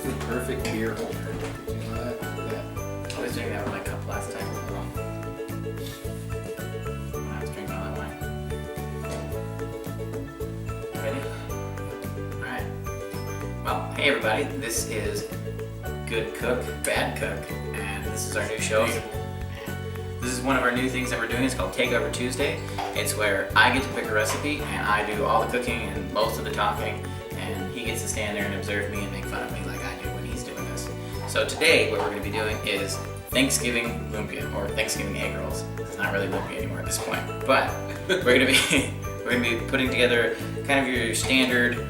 the perfect beer holder. You know that? I was doing that with my cup last time. I was drinking all that wine. Ready? Alright. Well, hey everybody, this is Good Cook, Bad Cook, and this is our new show. This is one of our new things that we're doing. It's called Takeover Tuesday. It's where I get to pick a recipe and I do all the cooking and most of the talking, and he gets to stand there and observe me and make fun of me like I do when he's doing this. So today what we're going to be doing is Thanksgiving Lumpia, or Thanksgiving egg rolls. It's not really Lumpia anymore at this point, but we're going to be putting together kind of your standard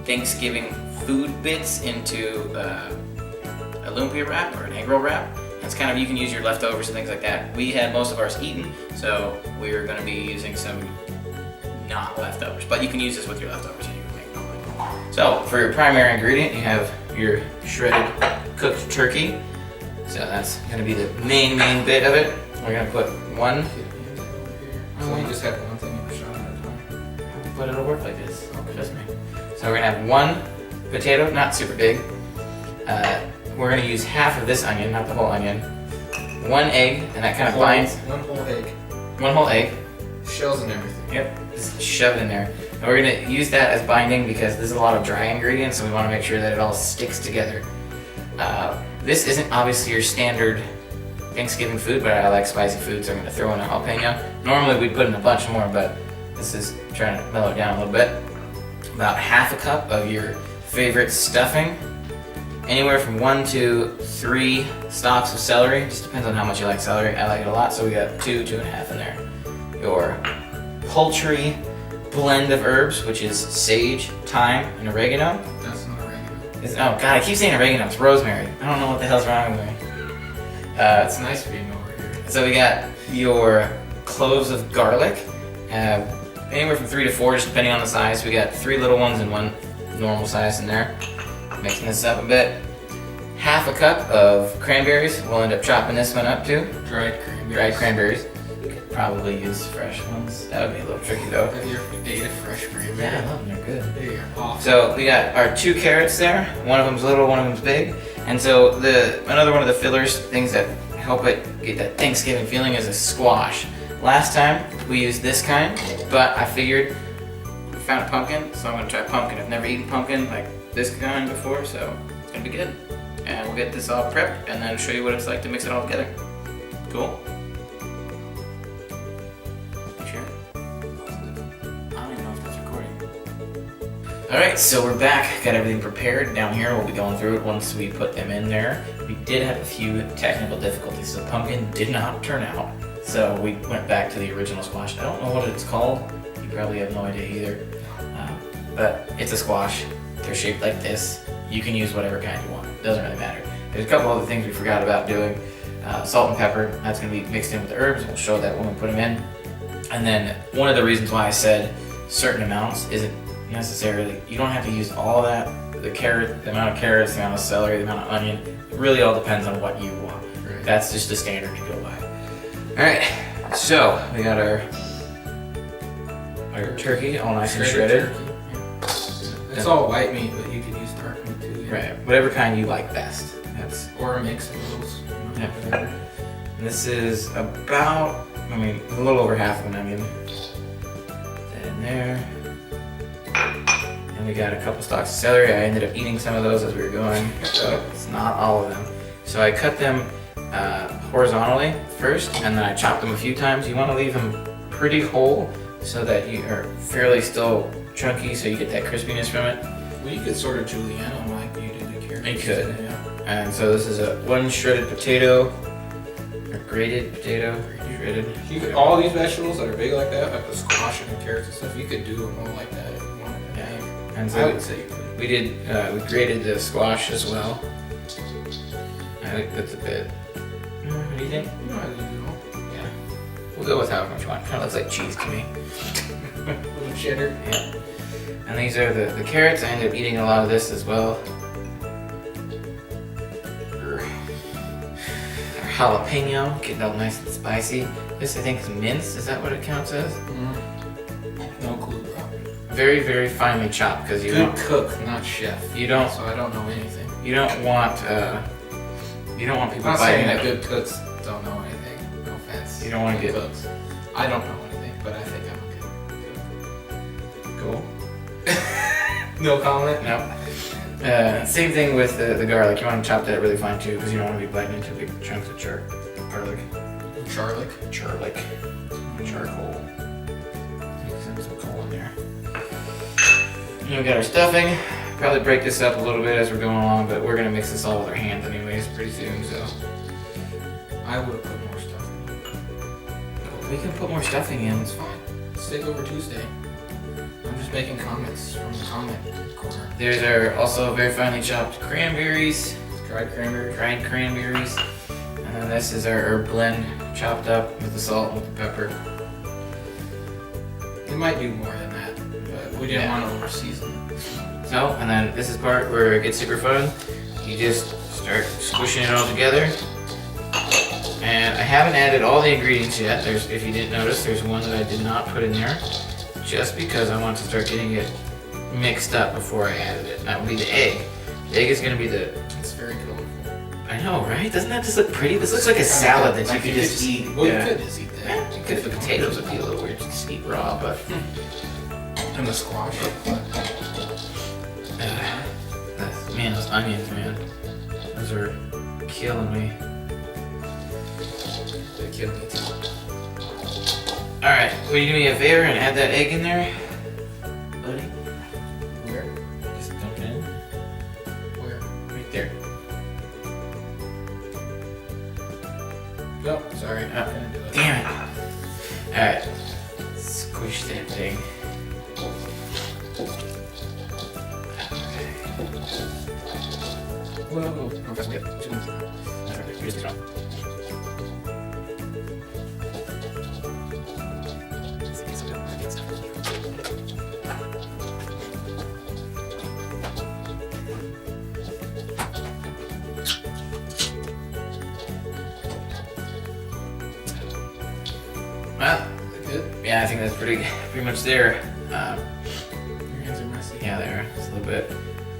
Thanksgiving food bits into a Lumpia wrap or an egg roll wrap. It's kind of, you can use your leftovers and things like that. We had most of ours eaten, so we're going to be using some not leftovers, but you can use this with your leftovers and you can make normally. So for your primary ingredient, you have your shredded cooked turkey. So that's going to be the main bit of it. We're going to put one. So you just have one thing in a shot at a time. But it'll work like this. Trust me. So we're going to have one potato, not super big. We're going to use half of this onion, not the whole onion. One egg, and that kind of binds. One whole egg. One whole egg. Shells and everything. Yep, just shove it in there. And we're going to use that as binding because there's a lot of dry ingredients, so we want to make sure that it all sticks together. This isn't obviously your standard Thanksgiving food, but I like spicy food, so I'm going to throw in a jalapeno. Normally we'd put in a bunch more, but this is trying to mellow it down a little bit. About half a cup of your favorite stuffing. Anywhere from 1 to 3 stalks of celery. Just depends on how much you like celery. I like it a lot, so we got 2.5 in there. Your poultry blend of herbs, which is sage, thyme, and oregano. That's not oregano. Oh god, I keep saying oregano. It's rosemary. I don't know what the hell's wrong with me. It's nice being over here. So we got your cloves of garlic. Anywhere from 3 to 4, just depending on the size. We got 3 little ones and 1 normal size in there. Mixing this up a bit. Half a cup of cranberries. We'll end up chopping this one up too. Dried cranberries. Dried cranberries. You could probably use fresh ones. That would be a little tricky though. Have you ever ate a fresh cranberry? Yeah, I love them. They're good. There you go. So we got our 2 carrots there. One of them's little, one of them's big. And so another one of the fillers, things that help it get that Thanksgiving feeling, is a squash. Last time we used this kind, but I figured we found a pumpkin, so I'm gonna try pumpkin. I've never eaten pumpkin like this kind before, so it's gonna be good. And we'll get this all prepped and then show you what it's like to mix it all together. Cool? You sure? I don't even know if that's recording. Alright, so we're back. Got everything prepared down here. We'll be going through it once we put them in there. We did have a few technical difficulties. So pumpkin did not turn out. So we went back to the original squash. I don't know what it's called. You probably have no idea either. But it's a squash. They're shaped like this. You can use whatever kind you want. It doesn't really matter. There's a couple other things we forgot about doing. Salt and pepper. That's going to be mixed in with the herbs. We'll show that when we put them in. And then one of the reasons why I said certain amounts isn't necessarily, you don't have to use all of that. The amount of carrots, the amount of celery, the amount of onion. It really all depends on what you want. Right. That's just the standard to go by. Alright, so we got our turkey all nice and shredded. Turkey. It's all white meat, but you could use dark meat too. Yeah. Right, whatever kind you like best. Or a mix of those. Yeah, whatever. And this is about, a little over half of an onion. Put that in there. And we got a couple stalks of celery. I ended up eating some of those as we were going, so it's not all of them. So I cut them horizontally first, and then I chopped them a few times. You want to leave them pretty whole so that you are fairly still chunky, so you get that crispiness from it. Well, you could sort of julienne like you did the carrots. You could. Yeah. And so this is a 1 shredded potato, or grated potato, shredded. You could, all these vegetables that are big like that, like the squash and the carrots and stuff, you could do them all like that if you wanted. Yeah. And I so would say you could. we grated the squash as well. I think that's a bit. What do you think? You know how to do them. Yeah. We'll go with however much you want. Kind of looks like cheese to me. A little cheddar. Yeah. And these are the carrots. I ended up eating a lot of this as well. Our jalapeno, getting all nice and spicy. This I think is minced. Is that what it counts as? No clue, bro. very, very finely chopped because you Good don't. cook, not chef. You don't. So I don't know anything. You don't want. You don't want people I'm not biting saying that it. good cooks don't know anything. No offense. You don't want to Good get. cooks. I don't know anything, but I think I'm a good Cool. cook. No comment. No. Same thing with the garlic. You want to chop that really fine too, because you don't want to be biting into big chunks of garlic. Charlic. Charcoal. Send some coal in there. And we got our stuffing. Probably break this up a little bit as we're going along, but we're gonna mix this all with our hands anyways pretty soon. So I would have put more stuff in. we can put more stuffing in. It's fine. Steak over Tuesday. I'm just making comments from the comment corner. There's our also very finely chopped cranberries, Dried cranberry. dried cranberries, and then this is our blend chopped up with the salt and with the pepper. It might do more than that, but we didn't Yeah. want to over season it. So, and then this is part where it gets super fun. You just start squishing it all together. And I haven't added all the ingredients yet. There's, if you didn't notice, there's one that I did not put in there, just because I want to start getting it mixed up before I added it. And that would be the egg. The egg is going to be the. It's very colorful. I know, right? Doesn't that just look pretty? This looks like a salad that you could just eat. Well, you could just eat that. Because the potatoes would be a little weird to just eat raw, but. And the squash. Man, those onions, man. Those are killing me. They kill me too. Alright, will you do me a favor and add that egg in there? Buddy? Where? Just dump it in. Where? Right there. Oh, sorry. Oh, Couldn't do it. damn it. Alright. Squish that thing. Whoa. That's good. That's right. Here's the drum. Well, Good. yeah, I think that's pretty much there. Your hands are messy. Yeah, there, just a little bit.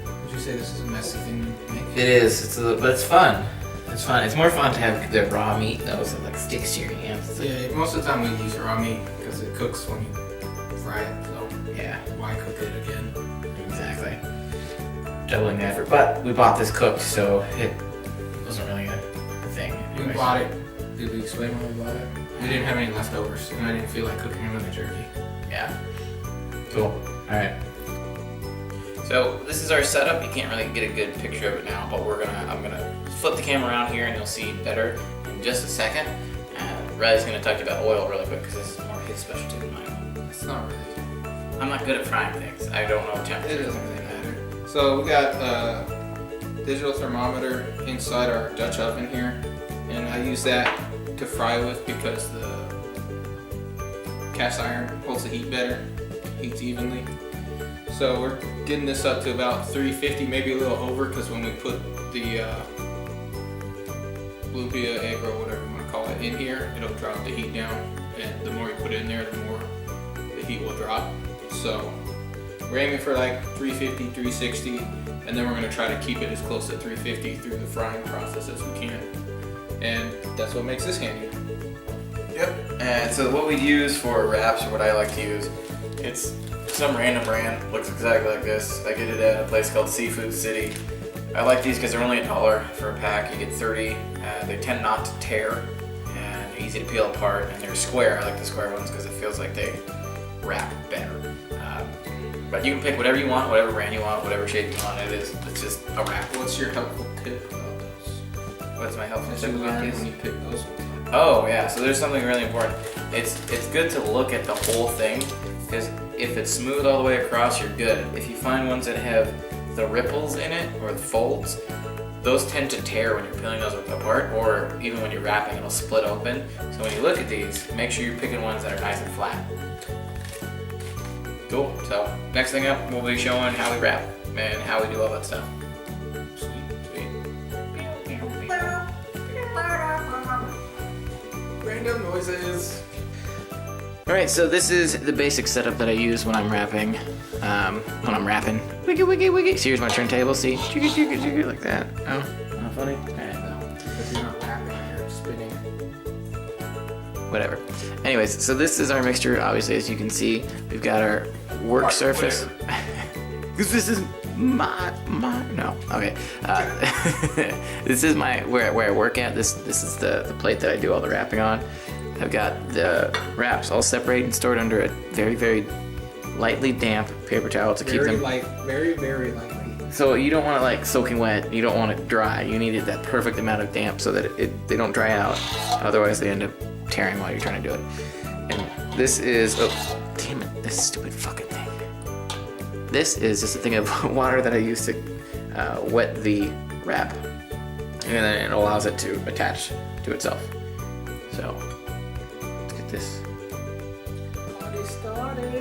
Would you say this is a messy thing to make? It is. It's a little, but it's fun. It's fun. It's more fun to have the raw meat though, so it like sticks to your hands. It's like- Yeah, most of the time we use raw meat because it cooks when you fry it, so yeah, why cook it again? exactly. Doubling the effort, but we bought this cooked, so it wasn't really a thing. We anyways. bought it. Did we explain why we bought it? We didn't have any leftovers, and I didn't feel like cooking another turkey. Yeah. Cool. All right. So this is our setup. You can't really get a good picture of it now, but I'm gonna flip the camera around here, and you'll see better in just a second. Riley's gonna talk to you about oil really quick because this is more his specialty than mine. It's not really. I'm not good at frying things. I don't know It temperature. doesn't really matter. So we got a digital thermometer inside our Dutch oven here, and I use that to fry with because the cast iron holds the heat better, heats evenly. So we're getting this up to about 350, maybe a little over, because when we put the Lumpia egg or whatever you want to call it in here, it'll drop the heat down, and the more you put it in there, the more the heat will drop. So we're aiming for like 350, 360, and then we're going to try to keep it as close to 350 through the frying process as we can. And that's what makes this handy. Yep. And so what we use for wraps, or what I like to use, it's some random brand. Looks exactly like this. I get it at a place called Seafood City. I like these because they're only $1 for a pack. You get 30. They tend not to tear and easy to peel apart, and they're square. I like the square ones because it feels like they wrap better. But you can pick whatever you want, whatever brand you want, whatever shape you want. It's just a wrap. What's your helpful tip about those? What's my helpful That tip you about learned these? when you pick those ones? Oh yeah, so there's something really important. It's good to look at the whole thing, because if it's smooth all the way across, you're good. If you find ones that have the ripples in it or the folds, those tend to tear when you're peeling those apart, or even when you're wrapping, it'll split open. So when you look at these, make sure you're picking ones that are nice and flat. Cool. So next thing up, we'll be showing how we wrap and how we do all that stuff. Sweet. Random noises. Alright, so this is the basic setup that I use when I'm wrapping. Wiggy, wiggy, wiggy. So here's my turntable, see? Jiggy, jiggy, jiggy, like that. Oh, not funny? Alright. If you're not wrapping, you're spinning. Whatever. Anyways, so this is our mixture. Obviously, as you can see, we've got our work surface. Because this is no. Okay. This is where I work at. This is the plate that I do all the wrapping on. I've got the wraps all separated and stored under a very, very lightly damp paper towel to keep them. Very, very lightly. So you don't want it like soaking wet. You don't want it dry. You need that perfect amount of damp so that they don't dry out. Otherwise, they end up tearing while you're trying to do it. And this is, oh, damn it, this stupid fucking thing. This is just a thing of water that I use to wet the wrap. And then it allows it to attach to itself. So, let's get this.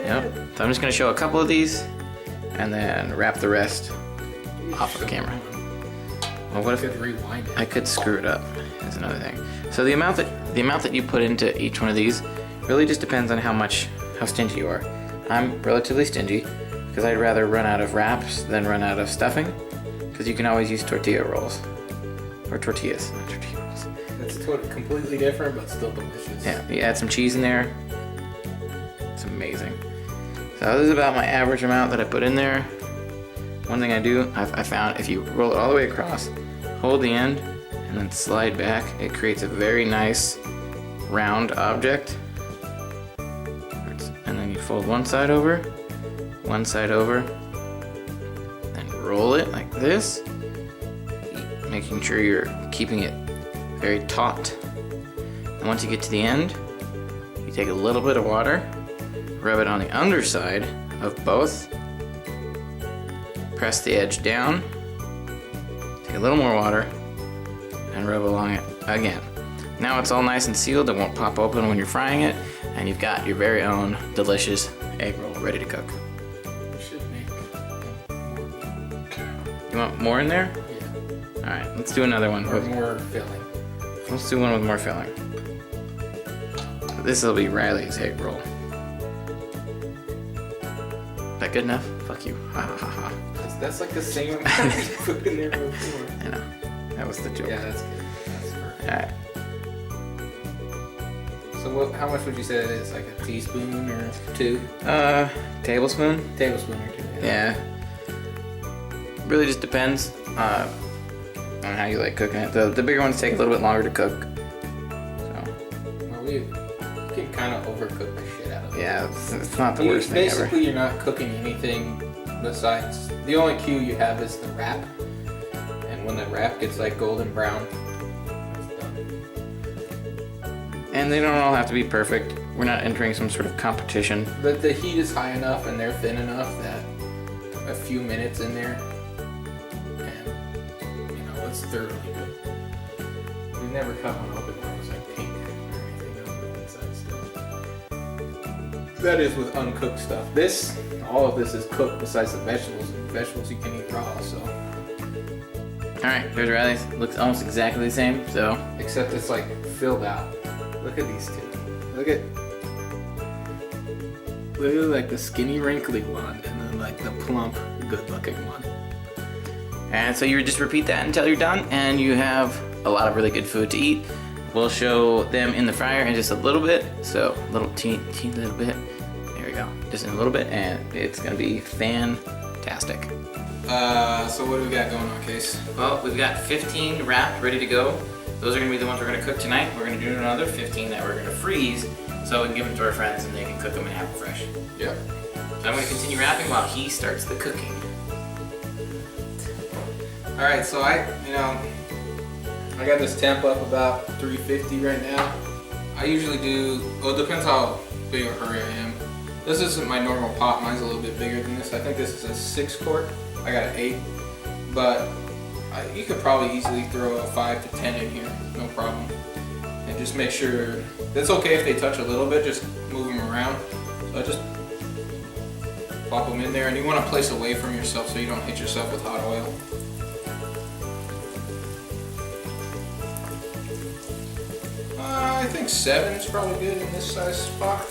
Yep. So I'm just gonna show a couple of these and then wrap the rest off of the camera. Well, what if rewind it? I could screw it up? That's another thing. So the amount that you put into each one of these really just depends on how stingy you are. I'm relatively stingy because I'd rather run out of wraps than run out of stuffing, because you can always use tortilla rolls or tortillas, not tortilla rolls. It's completely different, but still delicious. Yeah, you add some cheese in there. It's amazing. So this is about my average amount that I put in there. One thing I do, I found if you roll it all the way across, hold the end, and then slide back, it creates a very nice round object. And then you fold one side over, and roll it like this, making sure you're keeping it very taut. And once you get to the end, you take a little bit of water, rub it on the underside of both, press the edge down, take a little more water, and rub along it again. Now it's all nice and sealed, it won't pop open when you're frying it, and you've got your very own delicious egg roll ready to cook. We should make more. You want more in there? Yeah. Alright, let's do another one. Or more filling. Let's do one with more filling. This will be Riley's egg roll. Is that good enough? Fuck you. Ha ha ha ha. That's like the same amount you put in there before. I know. That was the joke. Yeah, that's good. That's perfect. Alright. So how much would you say that is? Like a teaspoon or two? Tablespoon? Tablespoon or two. Yeah. Really just depends on how you like cooking it. The bigger ones take a little bit longer to cook. So. Well, we can kind of overcook the shit out of it. Yeah, it's not the worst thing ever. Basically, you're not cooking anything besides, the only cue you have is the wrap. And when the wrap gets like golden brown, it's done. And they don't all have to be perfect. We're not entering some sort of competition. But the heat is high enough and they're thin enough that a few minutes in there, and you know, it's thoroughly good. We've never cut one open where it was like pink or anything on the inside still. That is with uncooked stuff. All of this is cooked besides the vegetables. And vegetables you can eat raw, so. Alright, there's Riley's. Looks almost exactly the same, so. Except it's like filled out. Look at these two. Look at like the skinny wrinkly one and then like the plump good looking one. And so you just repeat that until you're done and you have a lot of really good food to eat. We'll show them in the fryer in just a little bit. So little teeny little bit. There we go. Just in a little bit and it's gonna be fantastic. So what do we got going on, Case? Well, we've got 15 wrapped, ready to go. Those are gonna be the ones we're gonna cook tonight. We're gonna do another 15 that we're gonna freeze so we can give them to our friends and they can cook them and have them fresh. Yep. So I'm gonna continue wrapping while he starts the cooking. Alright, so I got this temp up about 350 right now. I usually do, well, it depends how big of a hurry I am. This isn't my normal pot, mine's a little bit bigger than this. I think this is a 6 quart. I got an 8, but you could probably easily throw a 5 to 10 in here, no problem. And just make sure, it's okay if they touch a little bit, just move them around. So I just plop them in there, and you want to place away from yourself so you don't hit yourself with hot oil. I think 7 is probably good in this size spot.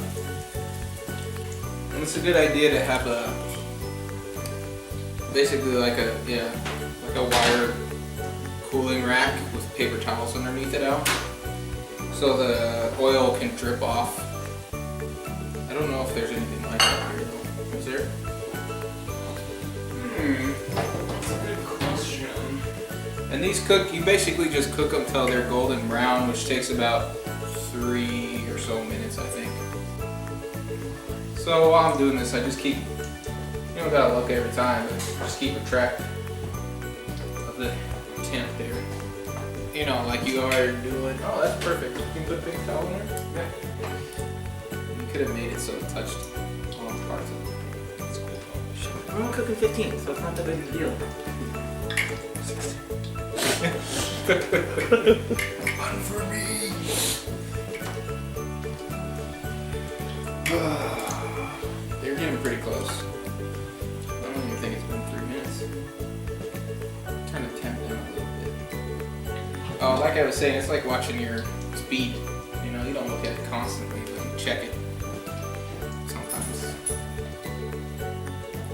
it's a good idea to have basically like a wire cooling rack with paper towels underneath it out, so the oil can drip off. I don't know if there's anything like that here though. Is there? That's a good question. And these you basically just cook them till they're golden brown, which takes about 3 or so minutes, I think. So while I'm doing this, I just keep, you don't gotta look every time, but just keep a track of the temp there. You know, like you are doing. Oh, that's perfect. You can put a big towel in there? Yeah. You could have made it so it touched all parts of it. That's cool. We're only cooking 15, so it's not that big of a deal. Fun for me! They're getting pretty close. I don't even think it's been 3 minutes. Turn the temp down a little bit. Oh, like I was saying, it's like watching your speed. You know, you don't look at it constantly, but you check it sometimes.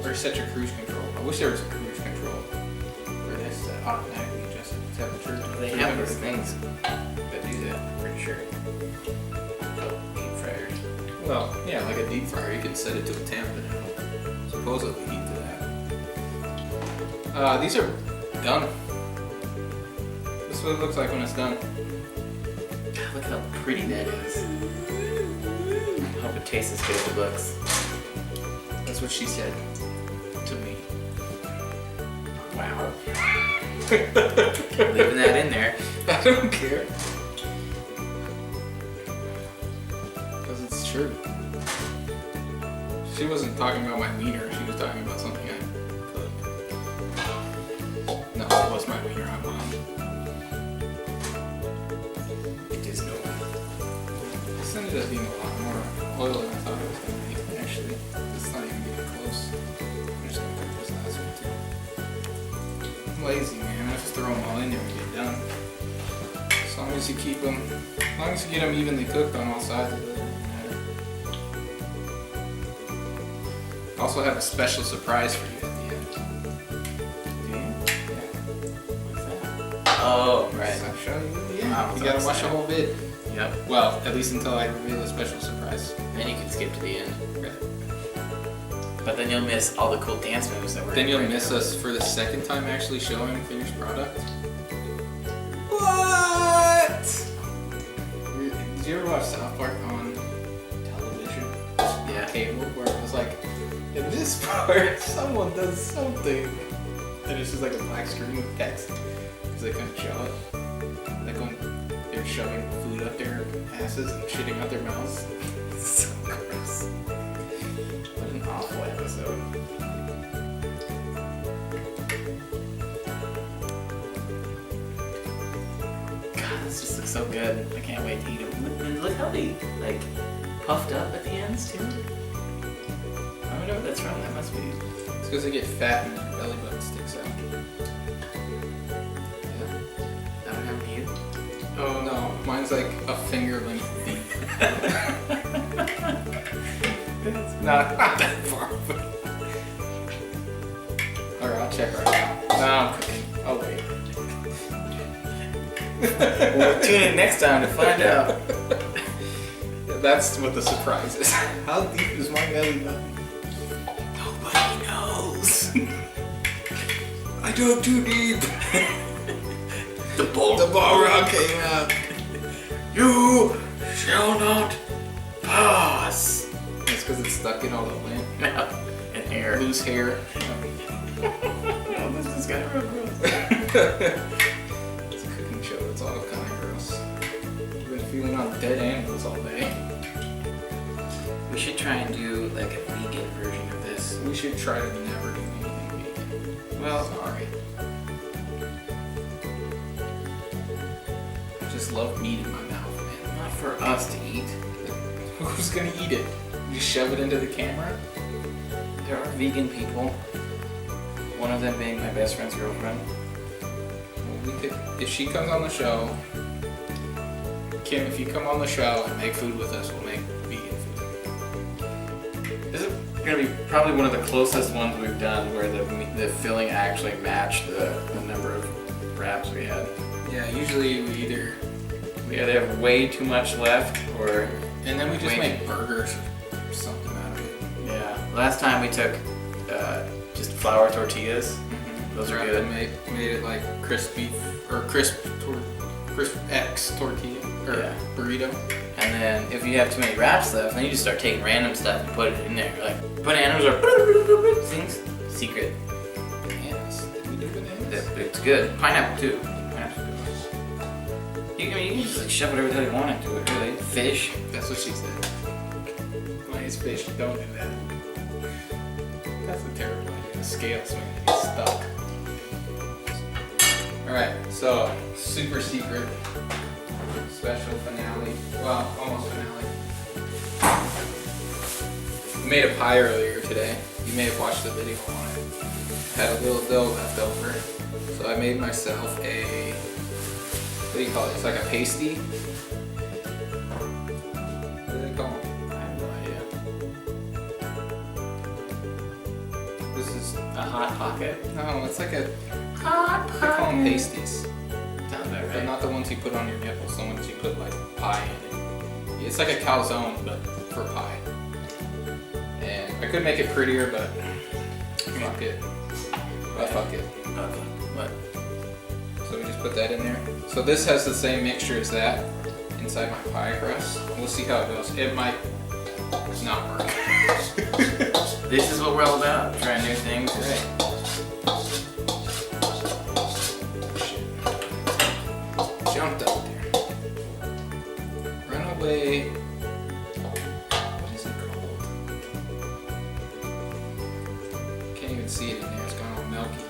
Or set your cruise control. I wish there was a cruise control where this automatically adjusts the temperature. They have those things that do that, I'm pretty sure. Deep fryers. Well, yeah, like a deep fryer, you can set it to a temp and it'll supposedly heat to that. These are done. This is what it looks like when it's done. God, look how pretty that is. I hope it tastes as good as it looks. That's what she said to me. Wow. Leaving that in there. I don't care. Because it's true. She wasn't talking about my wiener, she was talking about something I cooked. No, it was my wiener I bought. It is no. This ended up being a lot more oil than I thought it was going to be, actually. It's not even getting close. I'm just going to cook this last one too. I'm lazy, man. I just throw them all in there and get done. As long as you keep them, as long as you get them evenly cooked on all sides, it doesn't really matter. I also have a special surprise for you at the end. Yeah. Yeah. What's that? Oh, right. I'll show you at the end. Wow, You so gotta watch the excited. whole vid. Yep. Well, at least until I reveal a special surprise. Then you can skip to the end. Right. But then you'll miss all the cool dance moves that we're Then you'll doing miss right us for the second time actually showing finished product. What? Did you ever watch South Park on television? now. Yeah. Cable, where it was like, in this part, someone does something. And it's just like a black screen with text. Because they couldn't show it. Like when they're shoving food up their asses and shitting out their mouths. So gross. What an awful episode. God, this just looks so good. I can't wait to eat them. And look how they like puffed up at the ends too. I wonder what that's from. That must be. It's because they get fat and their belly button sticks out. Yeah. That would happen to you. Oh no, mine's like a finger length deep. Not that far, but. Alright, I'll check right now. No, I'm cooking. Oh wait. We'll tune in next time to find out. That's what the surprise is. How deep is my belly button? Nobody knows. I dug too deep. The ball rock came out. You shall not pass. That's because it's stuck in all the lint. And hair. Loose hair. No, this is kind of real gross. It's a cooking show. It's all kind of gross. I've been feeling on dead animals all day. We should try and do like a vegan version of this. We should try to never do anything vegan. Well, Sorry. I just love meat in my mouth, man. not for us to eat. Who's gonna eat it? You just shove it into the camera? There are vegan people. One of them being my best friend's girlfriend. Well, we could, if she comes on the show, Kim, if you come on the show and make food with us, we'll make vegan food. Is it gonna be probably one of the closest ones we've done where the filling actually matched the number of wraps we had. Yeah, usually we either have way too much left, or and then we just make burgers or something out of it. Yeah. Last time we took just flour tortillas. Those are good. Made it like crispy or crisp X tortilla or burrito. And then if you have too many wraps left, then you just start taking random stuff and put it in there. Like bananas or things. Secret. Bananas. Did we do bananas? It's good. Pineapple too. Pineapple's good. You can just like shove whatever the hell you want into it, really. Fish. That's what she said. When it's fish, don't do that. That's a terrible idea. The scales, man, they get stuck. Alright, so super secret special finale. Well, almost finale. We made a pie earlier today. You may have watched the video on it. Had a little dough left over. So I made myself a, what do you call it? It's like a pasty. What do they call them? I have no idea. This is A hot pocket. no, it's like a, Hot they call them pasties. Sounds about But right. not the ones you put on your nipples, the ones you put like pie in it. It's like a calzone, but for pie. And I could make it prettier, but fuck it. But fuck it. What? So we just put that in there. So this has the same mixture as that inside my pie crust. We'll see how it goes. It might not work. This is what we're all about. Trying new things. Right. Jumped up there. Runaway. What is it called? Can't even see it in there. It's gone all milky.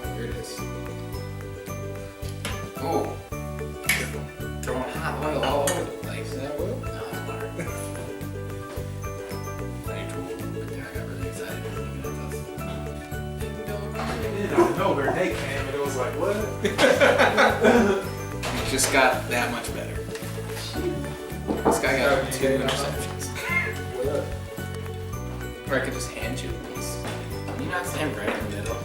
Oh, here it is. Oh. Throwing hot oil all over the place. Is that oil? No, it's water. I got really excited looking at this. Out of nowhere, they came and it was like, what? It just got that much better. This guy got 2 interceptions. What up? Or I could just hand you these. Can you not stand right in the middle?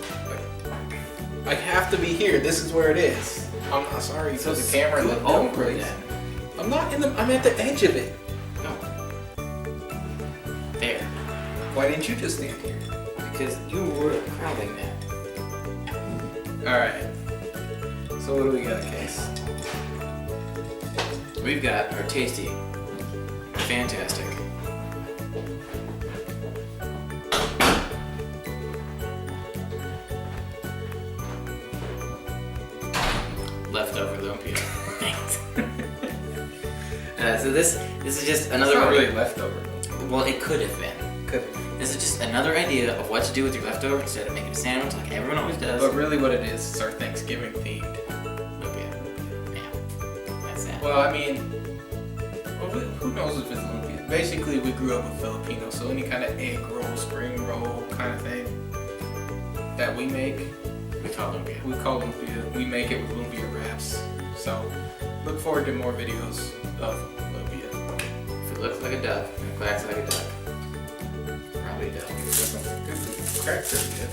I have to be here. This is where it is. I'm not sorry. So the the camera camera looked looked down over place. then. I'm not in the. I'm at the edge of it. No. There. Why didn't you just stand here? Because you were crowding that. All right. So what do we got, Case? We've got our tasty, fantastic leftover lumpia. Thanks. So this is just another. It's not really leftover. Well, it could have been. Could. This is just another idea of what to do with your leftover instead of making a sandwich like everyone always does. But really, what it is our Thanksgiving themed. Lumpia. Yeah. That's that. Well, I mean, who knows if it's lumpia? Basically, we grew up with Filipinos, so any kind of egg roll, spring roll kind of thing that we make, We call lumpia. we call lumpia. We make it with lumpia wraps. So look forward to more videos of lumpia. If it looks like a duck and it quacks like a duck, probably a duck. Cracked pretty good.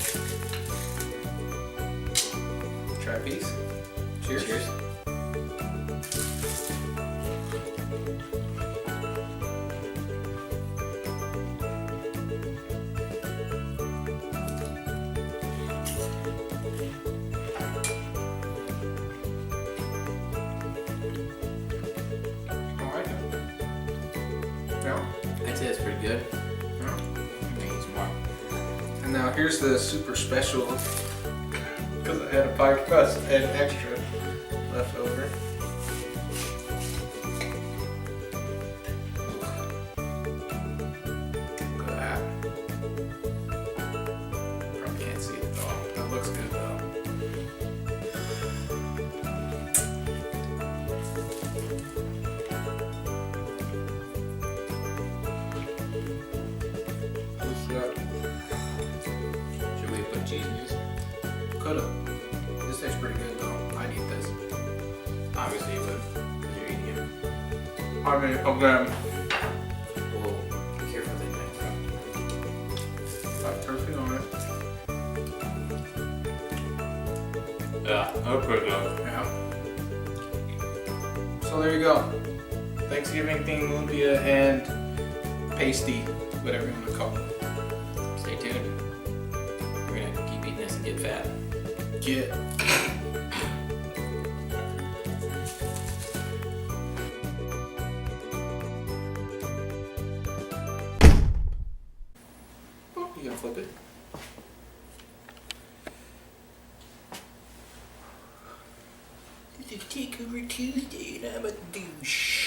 Try a piece. Cheers. Cheers. I like it. Yeah. I'd say it's pretty good. Yeah. Maybe some more. And now here's the super special, because I had a pie crust and extra left over. Look at that. Probably can't see it though. That looks good though. Should we put cheese in these? Coulda. This tastes pretty good though. I'd eat this. Obviously you would, because you're eating it. I mean, again, Whoa, careful with got turkey on it. that. Yeah, that's pretty good. Yeah. So there you go. Thanksgiving themed lumpia and pasty, whatever you want to call it. Stay tuned. We're gonna keep eating this and get fat. Get. Oh, you gotta flip it. This is Takeover Tuesday and I'm a douche.